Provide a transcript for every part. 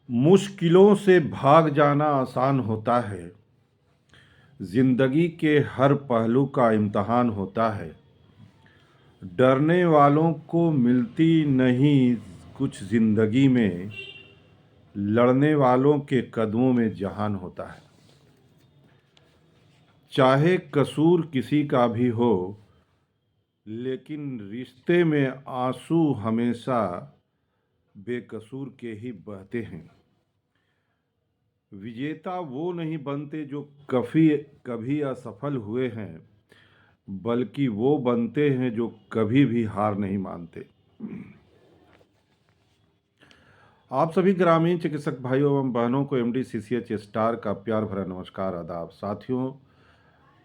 मुश्किलों से भाग जाना आसान होता है। जिंदगी के हर पहलू का इम्तहान होता है। डरने वालों को मिलती नहीं कुछ जिंदगी में, लड़ने वालों के कदमों में जहान होता है। चाहे कसूर किसी का भी हो, लेकिन रिश्ते में आंसू हमेशा बेकसूर के ही बहते हैं। विजेता वो नहीं बनते जो कभी कभी असफल हुए हैं, बल्कि वो बनते हैं जो कभी भी हार नहीं मानते। आप सभी ग्रामीण चिकित्सक भाइयों एवं बहनों को एमडी सीसीएच स्टार का प्यार भरा नमस्कार, आदाब। साथियों,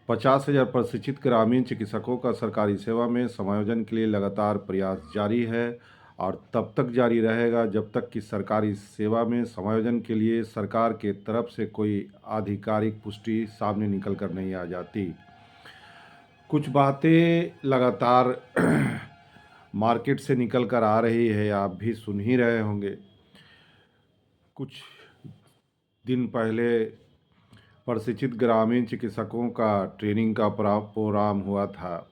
50,000 प्रशिक्षित ग्रामीण चिकित्सकों का सरकारी सेवा में समायोजन के लिए लगातार प्रयास जारी है और तब तक जारी रहेगा जब तक कि सरकारी सेवा में समायोजन के लिए सरकार के तरफ से कोई आधिकारिक पुष्टि सामने निकल कर नहीं आ जाती। कुछ बातें लगातार मार्केट से निकल कर आ रही है, आप भी सुन ही रहे होंगे। कुछ दिन पहले प्रशिक्षित ग्रामीण चिकित्सकों का ट्रेनिंग का प्रोग्राम हुआ था।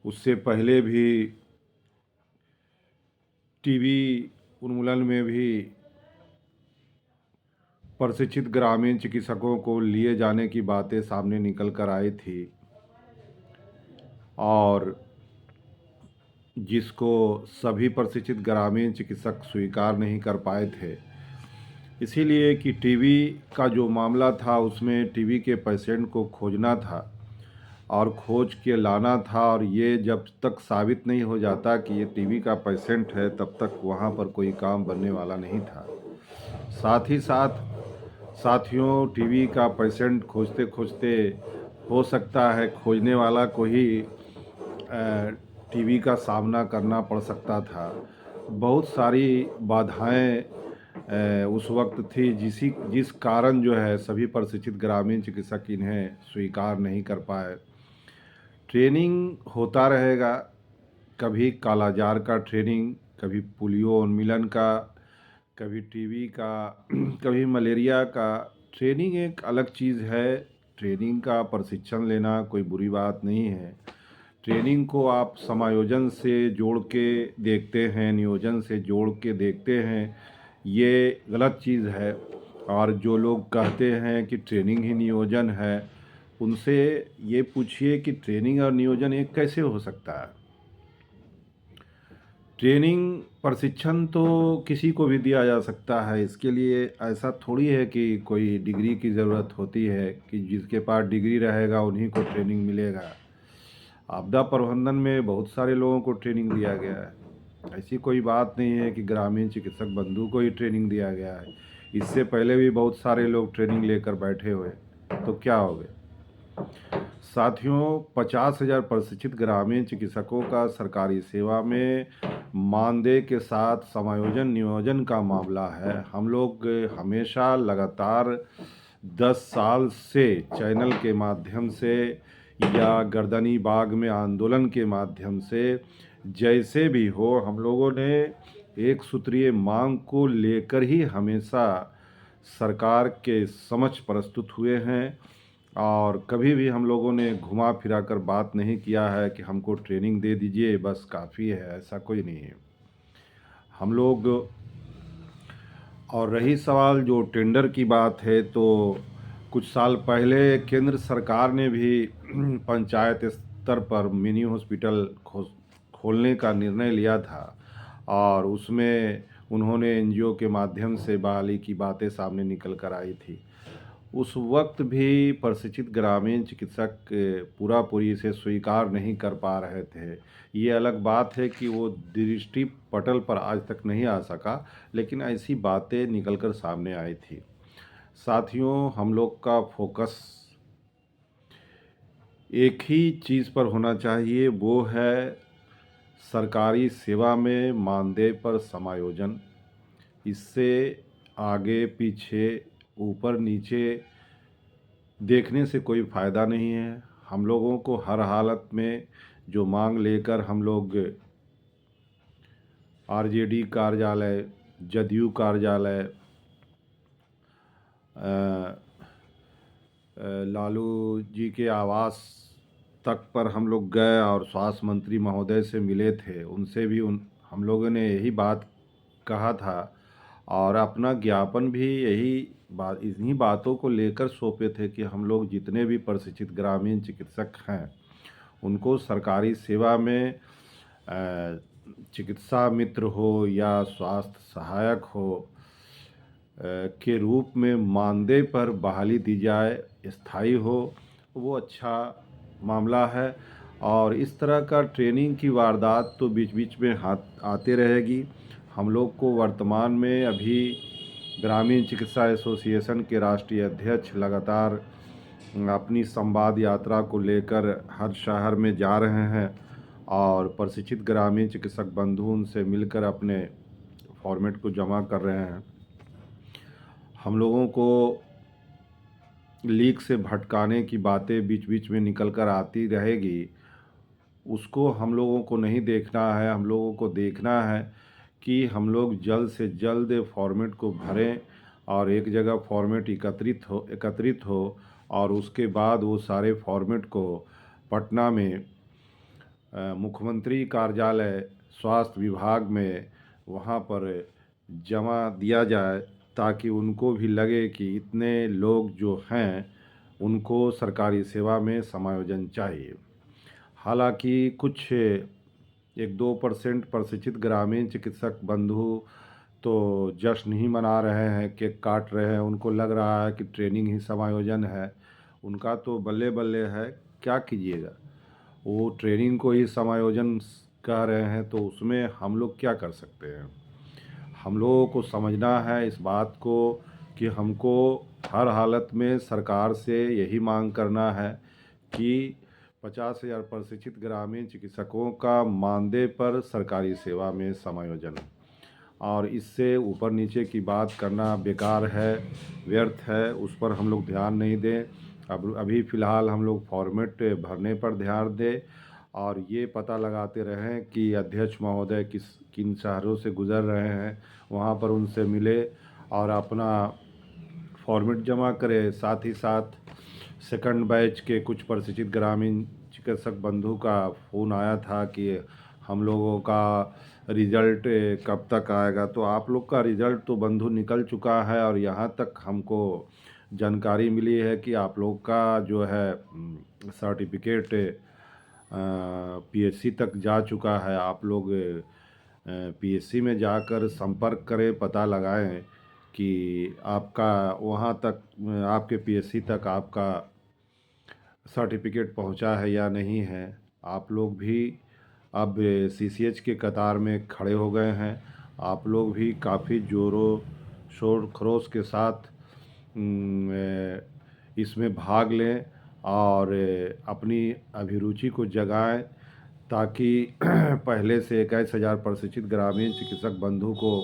उससे पहले भी टीबी उन्मूलन में भी प्रशिक्षित ग्रामीण चिकित्सकों को लिए जाने की बातें सामने निकल कर आई थी और जिसको सभी प्रशिक्षित ग्रामीण चिकित्सक स्वीकार नहीं कर पाए थे। इसीलिए कि टीबी का जो मामला था उसमें टीबी के पेशेंट को खोजना था और खोज के लाना था, और ये जब तक साबित नहीं हो जाता कि ये टीबी का पेशेंट है तब तक वहाँ पर कोई काम बनने वाला नहीं था। साथ ही साथ साथियों, टीबी का पेशेंट खोजते खोजते हो सकता है खोजने वाला को ही टीबी का सामना करना पड़ सकता था। बहुत सारी बाधाएं उस वक्त थी जिस कारण जो है सभी प्रशिक्षित ग्रामीण चिकित्सक इन्हें स्वीकार नहीं कर पाए। ट्रेनिंग होता रहेगा, कभी कालाजार का ट्रेनिंग, कभी पोलियो उन्मूलन का, कभी टीबी का, कभी मलेरिया का। ट्रेनिंग एक अलग चीज़ है। ट्रेनिंग का प्रशिक्षण लेना कोई बुरी बात नहीं है। ट्रेनिंग को आप समायोजन से जोड़ के देखते हैं, नियोजन से जोड़ के देखते हैं, ये गलत चीज़ है। और जो लोग कहते हैं कि ट्रेनिंग ही नियोजन है, उनसे ये पूछिए कि ट्रेनिंग और नियोजन एक कैसे हो सकता है। ट्रेनिंग प्रशिक्षण तो किसी को भी दिया जा सकता है। इसके लिए ऐसा थोड़ी है कि कोई डिग्री की ज़रूरत होती है कि जिसके पास डिग्री रहेगा उन्हीं को ट्रेनिंग मिलेगा। आपदा प्रबंधन में बहुत सारे लोगों को ट्रेनिंग दिया गया है। ऐसी कोई बात नहीं है कि ग्रामीण चिकित्सक बंधु को ही ट्रेनिंग दिया गया है। इससे पहले भी बहुत सारे लोग ट्रेनिंग लेकर बैठे हुए, तो क्या हो गया। साथियों, 50,000 प्रशिक्षित ग्रामीण चिकित्सकों का सरकारी सेवा में मानदेय के साथ समायोजन नियोजन का मामला है। हम लोग हमेशा लगातार 10 साल से चैनल के माध्यम से या गर्दनी बाग में आंदोलन के माध्यम से जैसे भी हो, हम लोगों ने एक सूत्रीय मांग को लेकर ही हमेशा सरकार के समक्ष प्रस्तुत हुए हैं और कभी भी हम लोगों ने घुमा फिरा कर बात नहीं किया है कि हमको ट्रेनिंग दे दीजिए बस काफ़ी है। ऐसा कोई नहीं है हम लोग। और रही सवाल जो टेंडर की बात है, तो कुछ साल पहले केंद्र सरकार ने भी पंचायत स्तर पर मिनी हॉस्पिटल खोलने का निर्णय लिया था और उसमें उन्होंने एनजीओ के माध्यम से बहाली की बातें सामने निकल कर आई थी। उस वक्त भी प्रशिक्षित ग्रामीण चिकित्सक पूरी इसे स्वीकार नहीं कर पा रहे थे। ये अलग बात है कि वो दृष्टि पटल पर आज तक नहीं आ सका, लेकिन ऐसी बातें निकलकर सामने आई थी। साथियों, हम लोग का फोकस एक ही चीज़ पर होना चाहिए, वो है सरकारी सेवा में मानदेय पर समायोजन। इससे आगे पीछे ऊपर नीचे देखने से कोई फ़ायदा नहीं है। हम लोगों को हर हालत में जो मांग लेकर हम लोग आरजेडी कार्यालय, जदयू कार्यालय, अ, लालू जी के आवास तक पर हम लोग गए और स्वास्थ्य मंत्री महोदय से मिले थे। उनसे भी उन हम लोगों ने यही बात कहा था और अपना ज्ञापन भी यही बात इन्हीं बातों को लेकर सौंपे थे कि हम लोग जितने भी प्रशिक्षित ग्रामीण चिकित्सक हैं उनको सरकारी सेवा में चिकित्सा मित्र हो या स्वास्थ्य सहायक हो के रूप में मानदेय पर बहाली दी जाए, स्थायी हो, वो अच्छा मामला है। और इस तरह का ट्रेनिंग की वारदात तो बीच बीच में हाथ आते रहेगी। हम लोग को वर्तमान में अभी ग्रामीण चिकित्सा एसोसिएशन के राष्ट्रीय अध्यक्ष लगातार अपनी संवाद यात्रा को लेकर हर शहर में जा रहे हैं और प्रशिक्षित ग्रामीण चिकित्सक बंधु उनसे मिलकर अपने फॉर्मेट को जमा कर रहे हैं। हम लोगों को लीक से भटकाने की बातें बीच बीच में निकल कर आती रहेगी, उसको हम लोगों को नहीं देखना है। हम लोगों को देखना है कि हम लोग जल्द से जल्द फॉर्मेट को भरें और एक जगह फॉर्मेट एकत्रित हो और उसके बाद वो सारे फॉर्मेट को पटना में मुख्यमंत्री कार्यालय स्वास्थ्य विभाग में वहाँ पर जमा दिया जाए, ताकि उनको भी लगे कि इतने लोग जो हैं उनको सरकारी सेवा में समायोजन चाहिए। हालांकि कुछ 1-2% प्रशिक्षित ग्रामीण चिकित्सक बंधु तो जश्न ही मना रहे हैं, केक काट रहे हैं। उनको लग रहा है कि ट्रेनिंग ही समायोजन है, उनका तो बल्ले बल्ले है। क्या कीजिएगा, वो ट्रेनिंग को ही समायोजन कह रहे हैं, तो उसमें हम लोग क्या कर सकते हैं। हम लोगों को समझना है इस बात को कि हमको हर हालत में सरकार से यही मांग करना है कि 50,000 प्रशिक्षित ग्रामीण चिकित्सकों का मानदेय पर सरकारी सेवा में समायोजन। और इससे ऊपर नीचे की बात करना बेकार है, व्यर्थ है, उस पर हम लोग ध्यान नहीं दें। अब अभी फ़िलहाल हम लोग फॉर्मेट भरने पर ध्यान दें और ये पता लगाते रहें कि अध्यक्ष महोदय किन शहरों से गुज़र रहे हैं, वहाँ पर उनसे मिले और अपना फॉर्मेट जमा करें। साथ ही साथ सेकंड बैच के कुछ प्रशिक्षित ग्रामीण चिकित्सक बंधु का फ़ोन आया था कि हम लोगों का रिज़ल्ट कब तक आएगा। तो आप लोग का रिज़ल्ट तो बंधु निकल चुका है और यहाँ तक हमको जानकारी मिली है कि आप लोग का जो है सर्टिफिकेट पीएचसी तक जा चुका है। आप लोग पीएचसी में जाकर संपर्क करें, पता लगाएं कि आपका वहाँ तक आपके पीएचसी तक आपका सर्टिफिकेट पहुँचा है या नहीं है। आप लोग भी अब सीसीएच के कतार में खड़े हो गए हैं। आप लोग भी काफ़ी ज़ोरों शोर खरोश के साथ इसमें भाग लें और अपनी अभिरुचि को जगाएं, ताकि पहले से 21,000 प्रशिक्षित ग्रामीण चिकित्सक बंधु को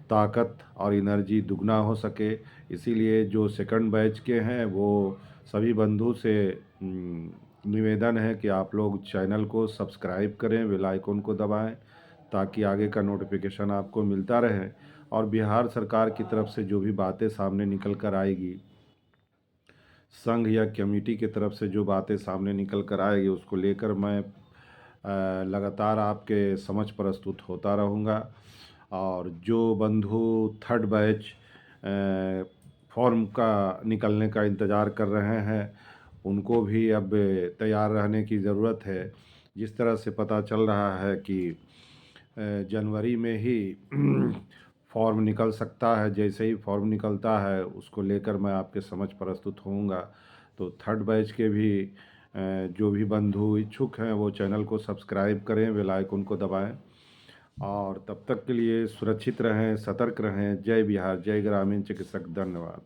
ताकत और एनर्जी दुगना हो सके। इसीलिए जो सेकंड बैच के हैं वो सभी बंधु से निवेदन है कि आप लोग चैनल को सब्सक्राइब करें, बेल आइकन को दबाएं, ताकि आगे का नोटिफिकेशन आपको मिलता रहे। और बिहार सरकार की तरफ से जो भी बातें सामने निकल कर आएगी, संघ या कमेटी की तरफ से जो बातें सामने निकल कर आएगी, उसको लेकर मैं लगातार आपके समक्ष प्रस्तुत होता रहूँगा। और जो बंधु थर्ड बैच फॉर्म का निकलने का इंतज़ार कर रहे हैं, उनको भी अब तैयार रहने की ज़रूरत है। जिस तरह से पता चल रहा है कि जनवरी में ही फॉर्म निकल सकता है। जैसे ही फॉर्म निकलता है उसको लेकर मैं आपके समक्ष प्रस्तुत होऊंगा। तो थर्ड बैच के भी जो भी बंधु इच्छुक हैं वो चैनल को सब्सक्राइब करें, बेल आइकन को दबाएं और तब तक के लिए सुरक्षित रहें, सतर्क रहें। जय बिहार, जय ग्रामीण चिकित्सक। धन्यवाद।